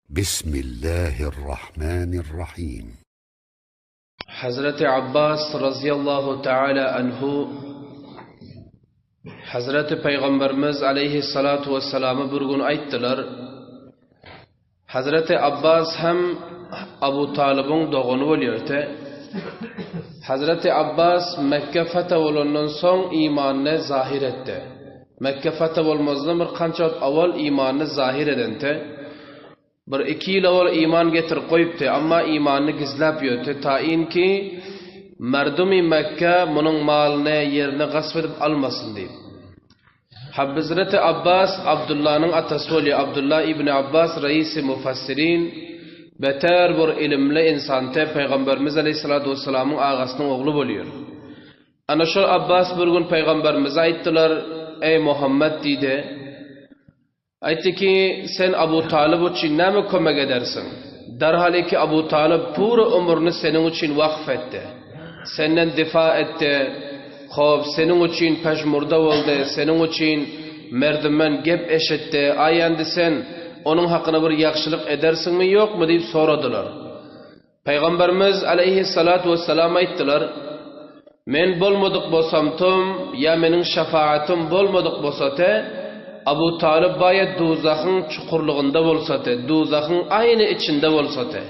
Bismillahirrahmanirrahim. Hazreti Abbas radıyallahu teala anhu Hazreti Peygamberimiz aleyhissalatu vesselam'ı bir gün ayttılar. Hazreti Abbas hem Abu Talib'in doğunu oluyordu. Hazreti Abbas Mekke fetih olandan son imanını zahir etti. Mekke fetih olmazdan bir qancha avval imanını zahir edenti. Bir iki yıl avval iman getir koyuptu ama imanını gizlep yötü. Tayin ki merdumi Mekke bunun malını yerini gasp edip almasın deyip. Hazreti Abbas Abdullah'ın atası oluyor. Abdullah İbni Abbas reisi mufassirin beter bir ilimli insante Peygamberimiz Aleyhisselatü Vesselam'ın ağasının oğlu oluyor. Ana şu Abbas bir gün Peygamberimize ayttılar, ey Muhammed dedi. Aytti ki sen Abu Talib için ne mi kömek edersin? Derhal ki Abu Talib pura ömrünü senin için vakfetti. Senden difa etti. Xo'p, senin için pejmurda oldu. Senin için merdimen gep eşitti. Ayendi sen onun hakkında bir yaxşılık edersin mi yok mu deyip soradılar. Peygamberimiz aleyhissalatu vesselam ayttılar. Men bolmadık bolsamtım ya menin şefaatim bolmadık bolsate Abu Talib bayet dozakın çukurluğunda bolsate, dozakın aynı içinde bolsate.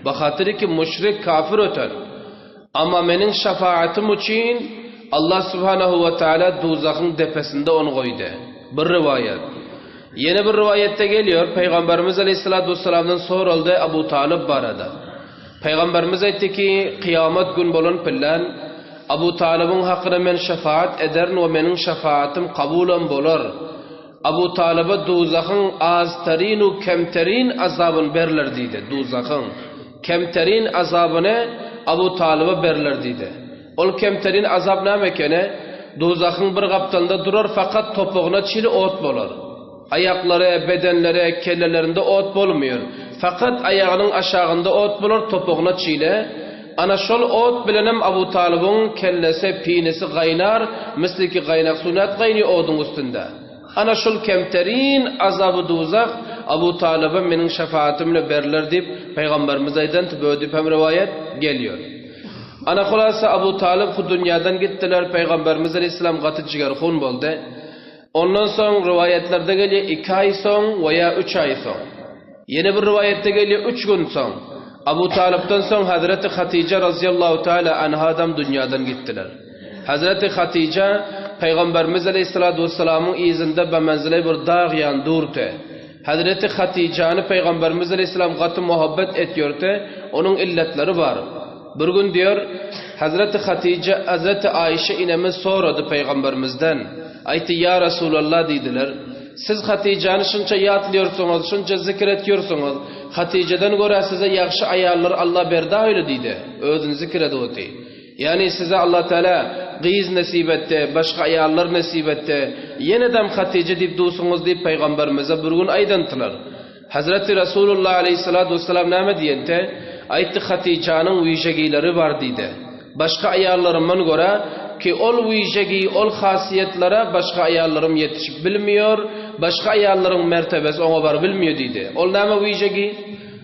Bakatırı ki müşrik kafir öter. Ama menin şefaatim için Allah subhanahu ve teala dozakın tepesinde onu koydu. Bir rivayet. Yeni bir rivayette geliyor. Peygamberimiz aleyhissalatu vesselam'dan soruldu Abu Talib barada. Peygamberimiz aytti ki kıyamet gün bolun pillan Abu Talib'in hakkında men şefaat ederin ve menin şefaatim kabulan bolar. Abu Talib'e dozakın aztarin ve kemterin azabın berler dedi. Dozakın kemterin azabını Abu Talib'e berler dedi. Ol kemterin azab ne mekene? Dozakın bir kaptanda durar fakat topuğuna çili ot bolar. Ayakları, bedenleri, kellelerinde ot bolmuyor. Fakat ayağının aşağında ot bolar, topuğuna çile. Ana şol ot bilenem Abu Talib'in kellesi, pinesi qaynar, misli ki qaynak sunat qayni odun üstünde. Ana şol kemterin azabı dozak Abu Talib'e menin şefaatimle berler deyip Peygamberimiz aydan tübödüp hem rivayet geliyor. Ana xulasa Abu Talib bu dünyadan gittiler. Peygamberimiz Aleyhisselam qatı cigar xun boldu. Ondan soň rivayetlerde geliyor 2 ay soň veya 3 ay soň. Yeni bir rivayette geliyor 3 gün soň. Abu Talib'dan soň Hazreti Hatice radıyallahu teala anhadan dünyadan gittiler. Hazreti Hatice Peygamberimiz Aleyhisselatü Vesselam'ın izinde bemenzile bir dağ yan durdu. Hazreti Hatice'ni Peygamberimiz Aleyhisselam qatı muhabbet ediyordu. Onun illetleri var. Bir gün diyor Hazreti Hatice Hazreti Ayşe inemiz soradı Peygamberimizden. Aytti ya Resulallah dediler. Siz Hatice'ni şunca yatlıyorsunuz, şunca zikretiyorsunuz. Hatice'den göre size yaxşı ayarlar Allah berdi öyle dedi. Özün zikrediyordu. Yani size Allah Teala qiz nasip etti, başka ayarlar nasip etti. Yeniden Hatice deyip dursunuz deyip Peygamberimize bir gün aydantılar. Hazreti Resulullah Aleyhisselatü Vesselam ne diyente? Aytti Hatice'nin vijgeleri var dedi. Başka ayarlarımdan göre ki ol vijgi, ol khasiyetlere başka ayarlarım yetişip bilmiyor, başka ayarların mertebesi ona var bilmiyor dedi. Ol neme vijgi?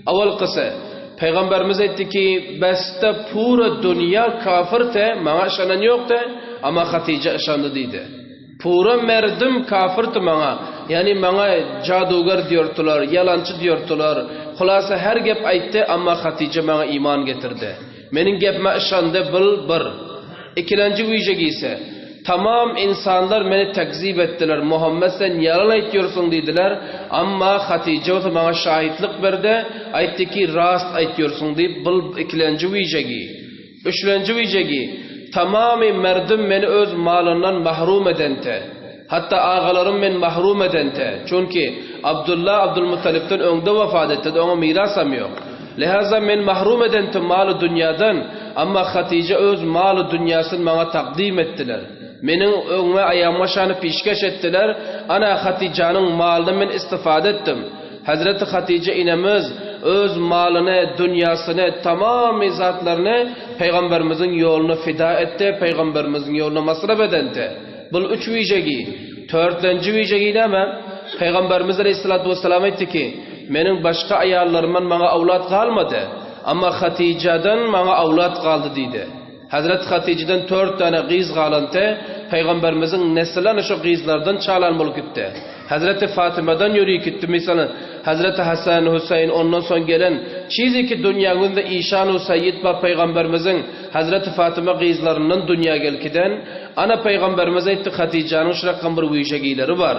Avval kısa. Peygamberimiz etti ki beste pura dünya kafirte, bana şanan yoktu ama Hatice şandı dedi. Pura merdim kafirti bana. Yani bana cadugar diyordular, yalancı diyordular. Xulasa her gep aytti ama Hatice bana iman getirdi. Menin gepme şandı bir. İkinci vijegi ise tamam insanlar beni tekzip ettiler. Muhammed sen yalan aytıyorsun dediler. Ama Hatice o bana şahitlik verdi. Aytti ki rast aytıyorsun deyip ikinci vijegi. Üçüncü vijegi tamamı merdim beni öz malından mahrum edente. Hatta ağalarım beni mahrum edente. Çünkü Abdullah Abdülmuttalib'den önde vefat etti. Ona mirasam yok. Lihaza men mahrum edente malı dünyadan. Ama Hatice öz malı dünyasını bana takdim ettiler. Menin önüme ayağıma şanı pişkeş ettiler. Ana Hatice'nin malını ben istifade ettim. Hazreti Hatice inemiz öz malını, dünyasını, tamam zatlarını Peygamberimizin yolunu fida etti. Peygamberimizin yolunu masraf edente. Bu 3 vijegi. 4. vijegi ne mi? Peygamberimiz Aleyhisselatü Vesselam etti ki mening başka ayarlarımın bana avlat kalmadı. Ama Hatice'den bana avlat kaldı dedi. Hazreti Hatice'den 4 tane kız kalındı. Peygamberimizin neslinden şu kızlardan çalan bulup gitti. Hazreti Fatıma'dan yürüyüp gitti. Mesela Hazreti Hasan, Hüseyin ondan son gelen çizi ki dünyanın da İşan-ı Sayyid var Peygamberimizin Hazreti Fatıma kızlarının dünya gelkiden ana Peygamberimize etti Hatice'nin şırakkan bir uyuşagileri var.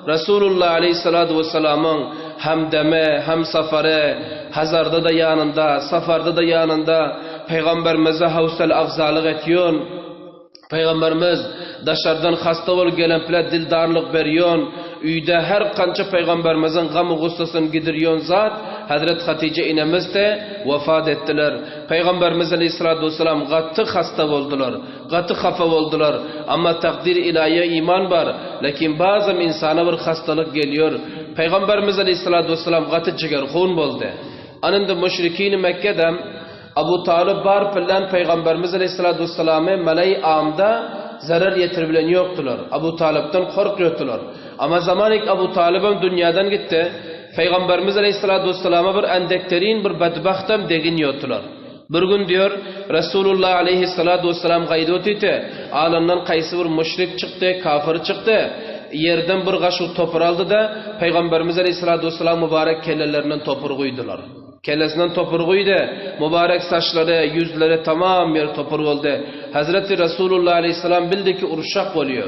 Resulullah Aleyhissalatu Vesselam'ın hem deme hem safare hazarda da yanında safarda da yanında Peygamberimize havsal afzalık etiyon. Peygamberimiz dışarıdan hasta ol gelen pile dildarlık veriyon. Üyde her kança Peygamberimizin gamı gustasını gidiriyon zat Hazreti Hatice inemiz de vefat ettiler. Peygamberimiz Aleyhissalatu Vesselam gatı hasta oldular. Gatı hafa oldular. Ama takdir ilahiye iman var. Lakin bazı insana bir hastalık geliyor. Peygamberimiz Aleyhissalatu Vesselam gatı cigerhun oldu. Anında müşrikini Mekke'de Abu Talib bar filan Peygamberimiz Aleyhissalatu Vesselam'ı meleği amda zarar yetirbilen yoktular. Abu Talib'den korkuyordular. Ama zamanik Abu Talib'im dünyadan gitti. Peygamberimiz Aleyhissalatu Vesselam'a bir endekterin bir bedbahtam degin yoktular. Bir gün diyor Resulullah Aleyhissalatu Vesselam gaydot eti. Alandan kaysı bir müşrik çıktı, kafir çıktı. Yerden bir gaşıl topur aldı da Peygamberimiz Aleyhissalatu Vesselam mübarek kellelerinden topur koydular. Kellesinden topur koydu. Mübarek saçları, yüzleri tamam yer topur oldu. Hazreti Resulullah Aleyhisselam bildi ki uruşak oluyor.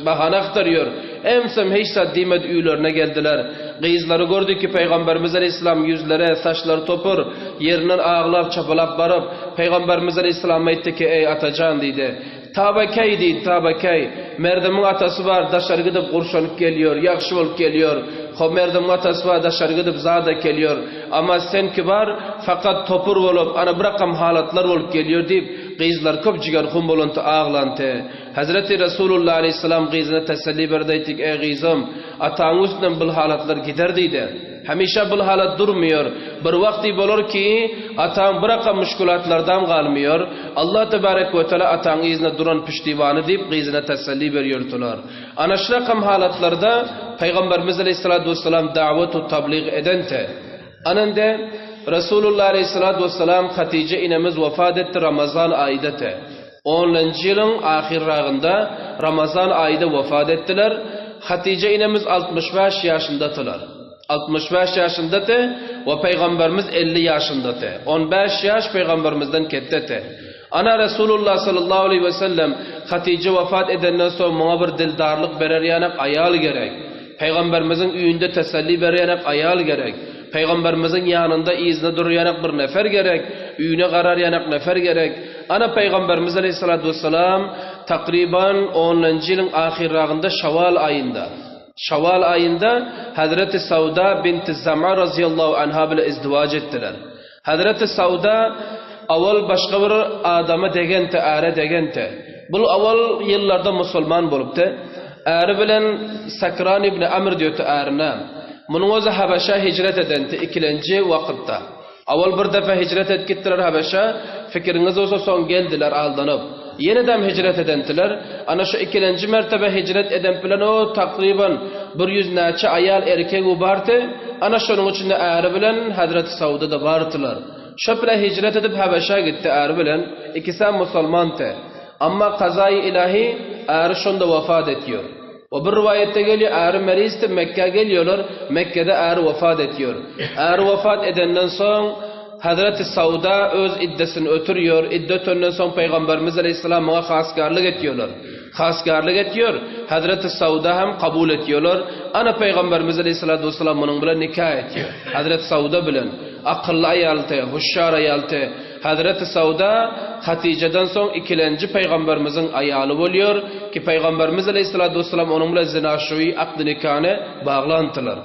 Bahane aktarıyor. Emsem hiç saddimedi üylerine geldiler. Kızları gördü ki Peygamberimiz Aleyhisselam yüzleri, saçları topur. Yerinden ağlar çapalap barıp Peygamberimiz Aleyhisselam'a etti ki ey atacan dedi. Tabakay deydi tabakay. Merdemin atası var dışarı gidip kurşanıp geliyor. Yakşı olup geliyor. Merdemin atası var dışarı gidip zada geliyor. Ama sen ki var fakat topur olup ana bırakam halatlar olup geliyor deyip kızlar köp cigar hum bolantı ağlantı. Hazreti Resulullah Aleyhisselam kızına teselli berdeydik ey kızım. Atağın üstünden bu halatlar gider deydi. Hamisha bu halat durmuyor. Bir vakti olur ki atağın bırakam müşkülatlardan kalmıyor. Allah Tebarek ve Teala atağın izine duran piştivanı deyip kızına teselli veriyordular. Ana şırakam halatlarda Peygamberimiz Aleyhissalatu Vesselam davetu tabliğ edente. Anında Resulullah Aleyhissalatu Vesselam Hatice inemiz vefat etti Ramazan ayidete. 10. yılın ahirrağında Ramazan ayida vefat ettiler. Hatice inemiz 65 yaşındatılar. 65 yaşındadır ve Peygamberimiz 50 yaşındadır. 15 yaş Peygamberimizden kettete. Ana Resulullah sallallahu aleyhi ve sellem Hatice vefat edenden sonra bana bir dildarlık verer yanak ayal gerek. Peygamberimizin üyünde teselli verer yanak ayal gerek. Peygamberimizin yanında izne durur yanak bir nefer gerek. Üyüne karar yanak nefer gerek. Ana Peygamberimiz aleyhissalatu vesselam takriban 10. yılın ahirrağında Şaval ayında Hazreti Sauda binti Zam'a razıyallahu anha bile izdivac ettiler. Hazreti Sauda avval başka bir adamı degente, ağrı degente. Bu avval yıllarda Müslüman boluptu. Ağrı bilen Sakran ibn Amr diyordu ağrına. Bunun özü Habeşa hicret edenti ikinci vakitte. Avval bir defa hicret et gittiler Habeşa. Fikriniz olsa son geldiler aldanıp. Yeniden hicret edentiler. Ana şu ikinci mertebe hicret eden bilen o takriban 100 naçı ayal erkek ubartı. Ana şunun içinde ağrı bilen Hazreti Sauda'da vartılar. Şöyle hicret edip Habeşa gitti ağrı bilen. İkisi Müslümandı. Ama kazayı ilahi ağrı şunda vefat ediyor. O bir rivayette geliyor ağrı merizdi Mekke'ye geliyorlar. Mekke'de ağrı vefat ediyor. Ağrı vefat edenden sonra Hazreti Sauda öz iddesini ötürüyor. İddet önden son Peygamberimiz Aleyhisselam'a haskarlık ediyorlar. Haskarlık ediyor. Hazreti Sauda hem kabul ediyorlar. Ana Peygamberimiz Aleyhisselatü Vesselam onun bile nikah ediyor. Hazreti Sauda bilen akıllı ayaltı, huşşar ayaltı. Hazreti Sauda Hatice'den son ikinci Peygamberimizin ayalı oluyor ki Peygamberimiz Aleyhisselatü Vesselam onun bile zinaşuyi aklı nikahını bağlantılar.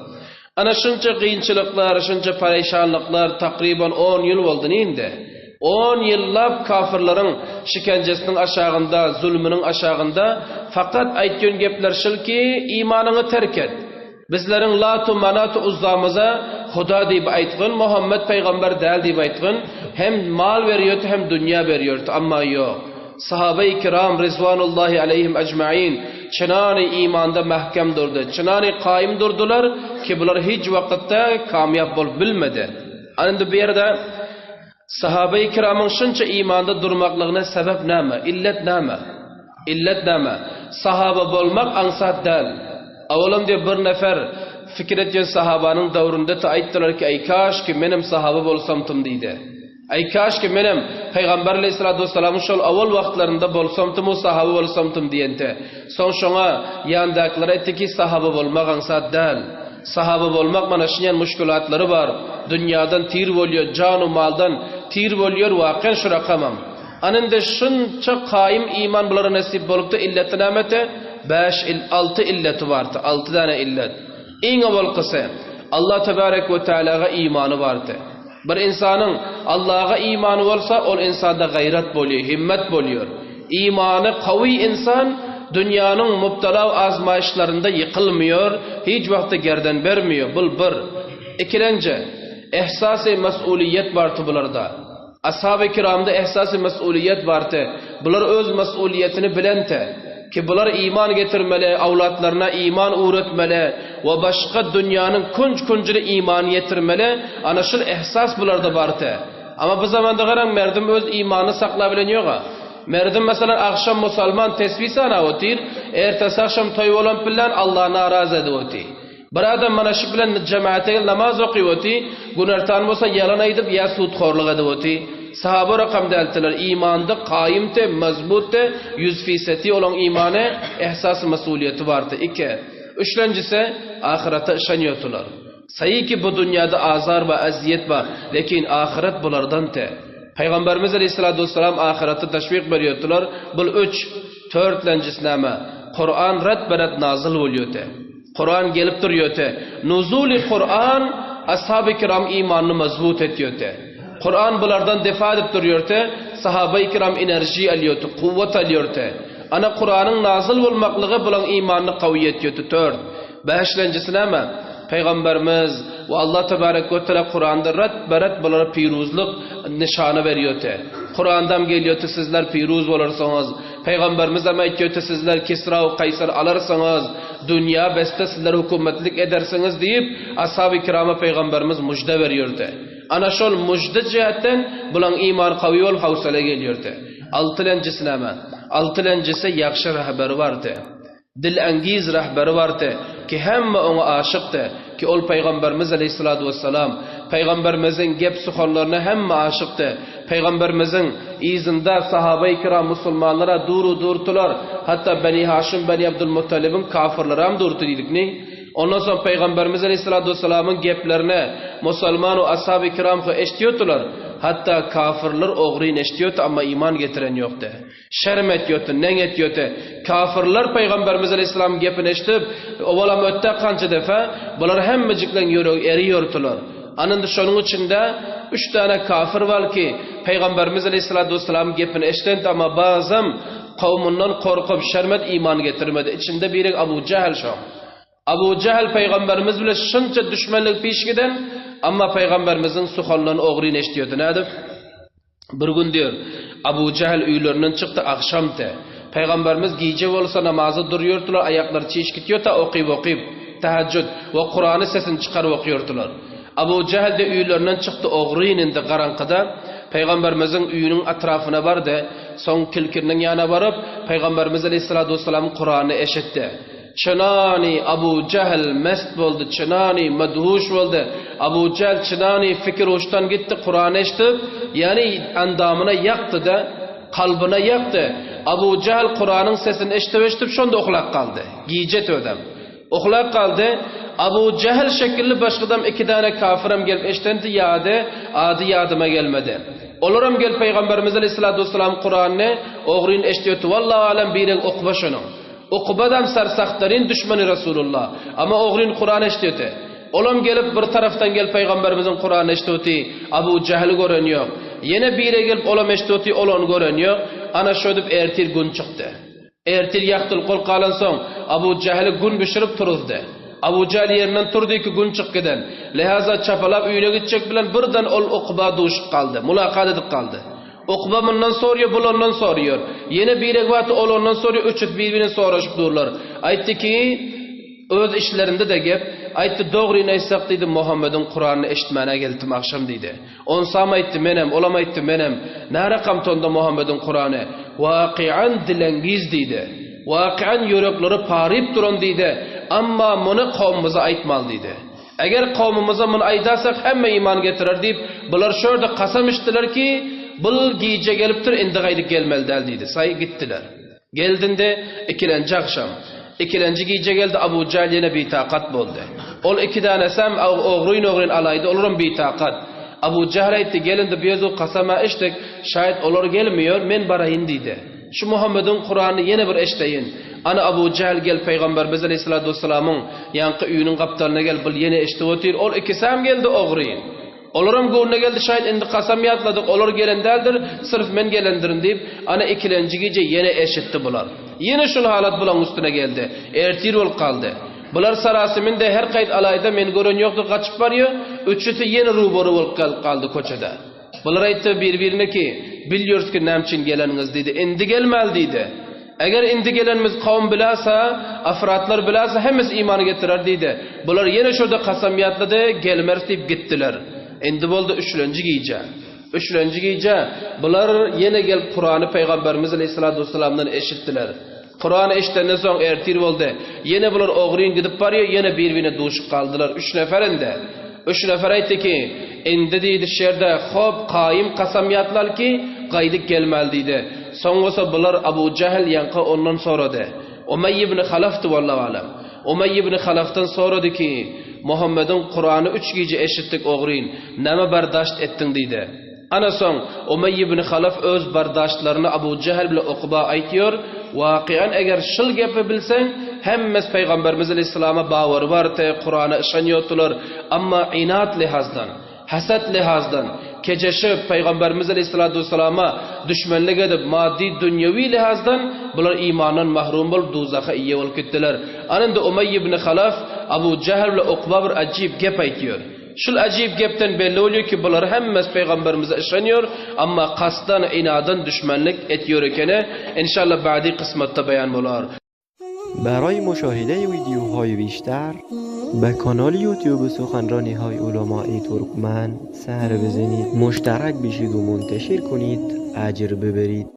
Ana şunca qiyinchiliklar, şunca parişanlıklar takriban 10 yıl oldu indi. 10 yıllab kafirlerin şikencesinin aşağında, zulmünün aşağında fakat aytgan gepler şilki imanını terk et. Bizlerin latu manatu uzzamıza Xudo deyip aytgın, Muhammed peygamber değil deyip aytgın, hem mal veriyordu hem dünya veriyordu ama yok. Sahabe-i kiram Rizvanullahi aleyhim ecmaîn çınani imanda mahkem durdu. Çınani kaim durdular ki bular hiç vakitte kamyab bolup bilmedi. Anında bir yerde sahabe-i kiramın şunca imanda durmaklığına sebep näme? İllet näme? İllet näme? Sahaba bolmak ansat değil. Avalam diye bir nefer fikir etken sahabanın davrunda ta ayttılar ki ay kaş ki menem sahaba bolsam tım deydi. Ay kaş ki menem Peygamber aleyhissalatu vesselam'ın şol avval vaqtlarında bolsam tım o sahaba bolsam tım diyente. Son şoňa ýandaklar etdi ki sahaba bolmak ansat değil. Sahaba bolmak mana şunyan müşkülatlary bar. Dünyadan tir bolýar, janu maldan tir bolýar waqen şu rakamam. Anında şunça kaim iman bulara nasip bolupdy illeti nämete? 6 illeti vardı. 6 tane illet. Iň awal kysy Allah tebarek we taalaga imany bardy. Bir insanın Allah'a imanı olsa ol insanda gayret bolýar, himmet bolýar. İmanı qawi insan dünyanın mubtala azmayışlarında yıkılmıyor, hiç vakti gerden vermiyor. Bu bir. İkinci, ihsas-ı mesuliyet vardı bularda. Ashab-ı kiramda ihsas-ı mesuliyet vardı. Bular öz mesuliyetini bilente. Ki bular iman getirmeli, avlatlarına iman öğretmeli ve başka dünyanın kunç-kuncunu iman getirmeli. Ana şul ihsas bularda vardı. Ama bu zamanda garan merdim öz imanı saklabilen yoga. Merdim mesela akşam musalman tesbih sana otir, ertesi akşam toy olan bilen Allah naraz edivoti. Bir adam mana şu bilen cemaate namaz okuyoti, günertan bolsa yalan aytıp ya sudxorluk edivoti. Sahaba rakamda eltiler imanda qaimte, mazbutte, 100% olan imane ihsas mesuliyeti vardı. 2. Üçüncüsü ahirete işanıyordular. Sayı ki bu dünyada azar ve aziyet var, lekin ahiret bulardan te. Peygamberimiz Aleyhisselatü Vesselam ahireti teşvik veriyordular. Bu 3, 4. nama. Kur'an red beret nazil oluyordu. Kur'an gelip duruyordu. Nuzul-i Kur'an ashab-ı kiram imanını mazbut ediyordu. Kur'an bulardan defa edip duruyordu. Sahaba-i kiram enerji alıyordu, kuvvet alıyordu. Ana Kur'an'ın nazil olmaklığı bulan imanını kaviyet ediyordu. 4. 5. nama. Peygamberimiz ve Allah tebarek ve teala Kur'an'da red beret bulara piruzluk nişanı veriyordu. Kur'an'dan geliyordu sizler piruz olursanız. Peygamberimiz ama ediyordu sizler Kisra ve Kaysar alırsanız. Dünya beste sizler hükümetlik edersiniz deyip ashab-ı kirama Peygamberimiz müjde veriyordu. Ana şol müjde cihetten bulan iman kavi ol havsale geliyordu. 6. nama. 6. yakşı rahberi vardı. Dilangiz rahberi vardı ki hemme ona aşıktı ki ol Peygamberimiz Aleyhissalatu vesselam Peygamberimizin gep suhallarına hemme aşıktı. Peygamberimizin izinde sahabe-i kiram musulmanlara durtular. Hatta Beni Haşim, Beni Abdülmuttalib'in kafirlere hem durtu dedik ne? Ondan sonra Peygamberimiz Aleyhissalatu vesselam'ın geplerine musulman ve ashab-ı kiram eştiyordular. Hatta kafirler oğrin eştiyordu ama iman getiren yoktu. Şerm etiyordu, nen etiyordu. Kafirler Peygamberimiz Aleyhisselam gepini eştip, ovalam ötte kanca defa, bunlar hemmeciklen eriyordular. Anında şunun içinde 3 tane kafir var ki, Peygamberimiz Aleyhisselatü Vesselam gepini eştendi ama bazım kavmundan korkup şermet iman getirmedi. İçinde biri Abu Cehel şu. Abu Cehel Peygamberimiz bile şunca düşmanlık peş giden, ama Peygamberimizin suhallarını oğrin eştiyordu. Nedir? Bir gün diyor, Abu Cehel üylerinden çıktı akşamda. Peygamberimiz gece olsa namazı duruyordular, ayakları çiş gidiyor da okuyup, teheccüd ve Kur'an'ı sesini çıkarıp okuyordular. Abu Cehel de üylerinden çıktı oğrin indi karanlıkta. Peygamberimizin üyünün etrafına vardı. Son kilkirinin yanına varıp, Peygamberimiz Aleyhisselatü Vesselam'ın Kur'an'ı eşitti. Çınani Abu Cehel mest oldu, çınani madhuş oldu. Abu Cehel çınani fikir hoştan gitti, Kur'an eşti. Yani endamına yaktı da, kalbine yaktı. Abu Cehel Kur'an'ın sesini eştip şonda okulak kaldı. Giyecet ödem. Okulak kaldı. Abu Cehel şekilli başkadan 2 tane kafirim gelip eştendi adı yadıma gelmedi. Olurum gel Peygamberimiz Aleyhisselatü Vesselam Kur'an'ı oğrin eştiyordu. Vallahi alem birek okuba şunu. Okubadan sarsaktların düşmanı Resulullah. Ama oğrin Kur'an eştiyordu. Olam gelip bir taraftan gel Peygamberimizin Kur'an eştiyordu. Abu Cehil görünüyor. Yine bire gelip olam eştiyordu. Olan görünüyor. Ana şöyle ertir gün çıktı. Ertir yaktıl kol kalan son. Abu Cehil'i gün pişirip turuzdu. Abu Cehil yerinden turdu ki gün çık giden. Lihaza çapalap üyüne gidecek bilen birden ol okuba duşup kaldı. Mulakat edip kaldı. Ukba bundan soruyor, bul ondan soruyor. Yine bir ekvat ol ondan soruyor, üçüt birbirini soraşıp dururlar. Aytti ki, öz işlerinde de gep, aytti doğru neysak dedi, Muhammed'in Kur'an'ını eşitmene geldim akşam dedi. Onsam aytti menem, olam aytti menem. Nara kamtonda Muhammed'in Kur'an'ı? Vakian dilengiz dedi. Vakian yürekleri parip durun dedi. Ama bunu kavmimize aytmal dedi. Eğer kavmimize bunu aytasak hemme iman getirir deyip, bunlar şöyle kasam içtiler ki, bul giyece geliptir, indi gaydik gelmeli del dedi. Say gittiler. Geldinde ikilenci akşam. İkilenci giyece geldi, Abu Cehil yine bitakat boldu. Ol iki tanesem oğruyun alaydı, olurum bitakat. Abu Cehil aytti, gelindi biz o kasama içtik, şayet olur gelmiyor, men barayın dedi. Şu Muhammed'in Kur'an'ı yine bir eşteyin. Ana Abu Cehil gel Peygamberimiz Aleyhisselatü Vesselam'ın yankı üyünün kaptanına gel, bil yine eşte otur. Ol ikisem geldi oğruyun. Olurum guruna geldi, şayet indi kasam yatladık, olur gelen deldir, sırf men gelendirin deyip, ana ikilenci gece yine eşitti bular. Yine şun halat bulan üstüne geldi. Ertir ol kaldı. Bular sarasiminde her kayıt alayda men görün yoktur, kaçıp varıyor. Üçütü yine ruboru ol kaldı koçada. Bular ayıttı birbirine ki, biliyoruz ki nemçin geleniniz dedi. İndi gelmel dedi. Eğer indi gelenimiz kavm bilasa, afratlar bilasa hemiz imanı getirir dedi. Bular yine şurada kasamiyatladı, gelmez deyip gittiler. Endi boldu üçüncü giyce. Üçüncü giyce, bular yine gel Kur'an'ı Peygamberimiz Aleyhisselatü Vesselam'dan eşittiler. Kur'an'ı eşittenden son ertir oldu. Yine bular oğruyun gidip varıyor, yine birbirine duşup kaldılar. Üç neferinde. Üç nefer aytti ki, endi deydi şerde hop kaim kasamiyatlar ki, gaydik gelmel deydi. Sonrası bular Abu Cehil yankı ondan soradı. Umeyy ibn Halaf'tı vallahu alem. Umeyy ibn Halaf'tan soradı ki, Muhammed'in Kur'an'ı üç gece eşittik oğruyun. Neme bardaşt ettin deydi. Ana son Umeyy ibn Halaf öz bardaşlarını Abu Cehil bile Ukba aytıyor. Vakiyen eğer şıl gepi bilsen, hemmez Peygamberimiz Aleyhisselam'a bağır vardı, Kur'an'a ışanıyordular. Ama inat lihazdan, hasad lihazdan, keceşip Peygamberimiz Aleyhisselatü Vesselam'a düşmanlık edip maddi dünyevi lihazdan bular imanın mahrum olup duzaka iyi olup gittiler. Anında Umeyy ibn Halaf Abu Cehil ile Ukba bir acayip gep aytıyor. Şul acayip gepten belli oluyor ki bular hemmez Peygamberimize işleniyor ama kastan inadan düşmanlık etiyor ekene inşallah ba'di kısmette beyan bular. برای مشاهده ویدیوهای بیشتر به کانال یوتیوب سخنرانی های علماء ترکمن سر بزنید، مشترک بشید و منتشر کنید، اجر ببرید.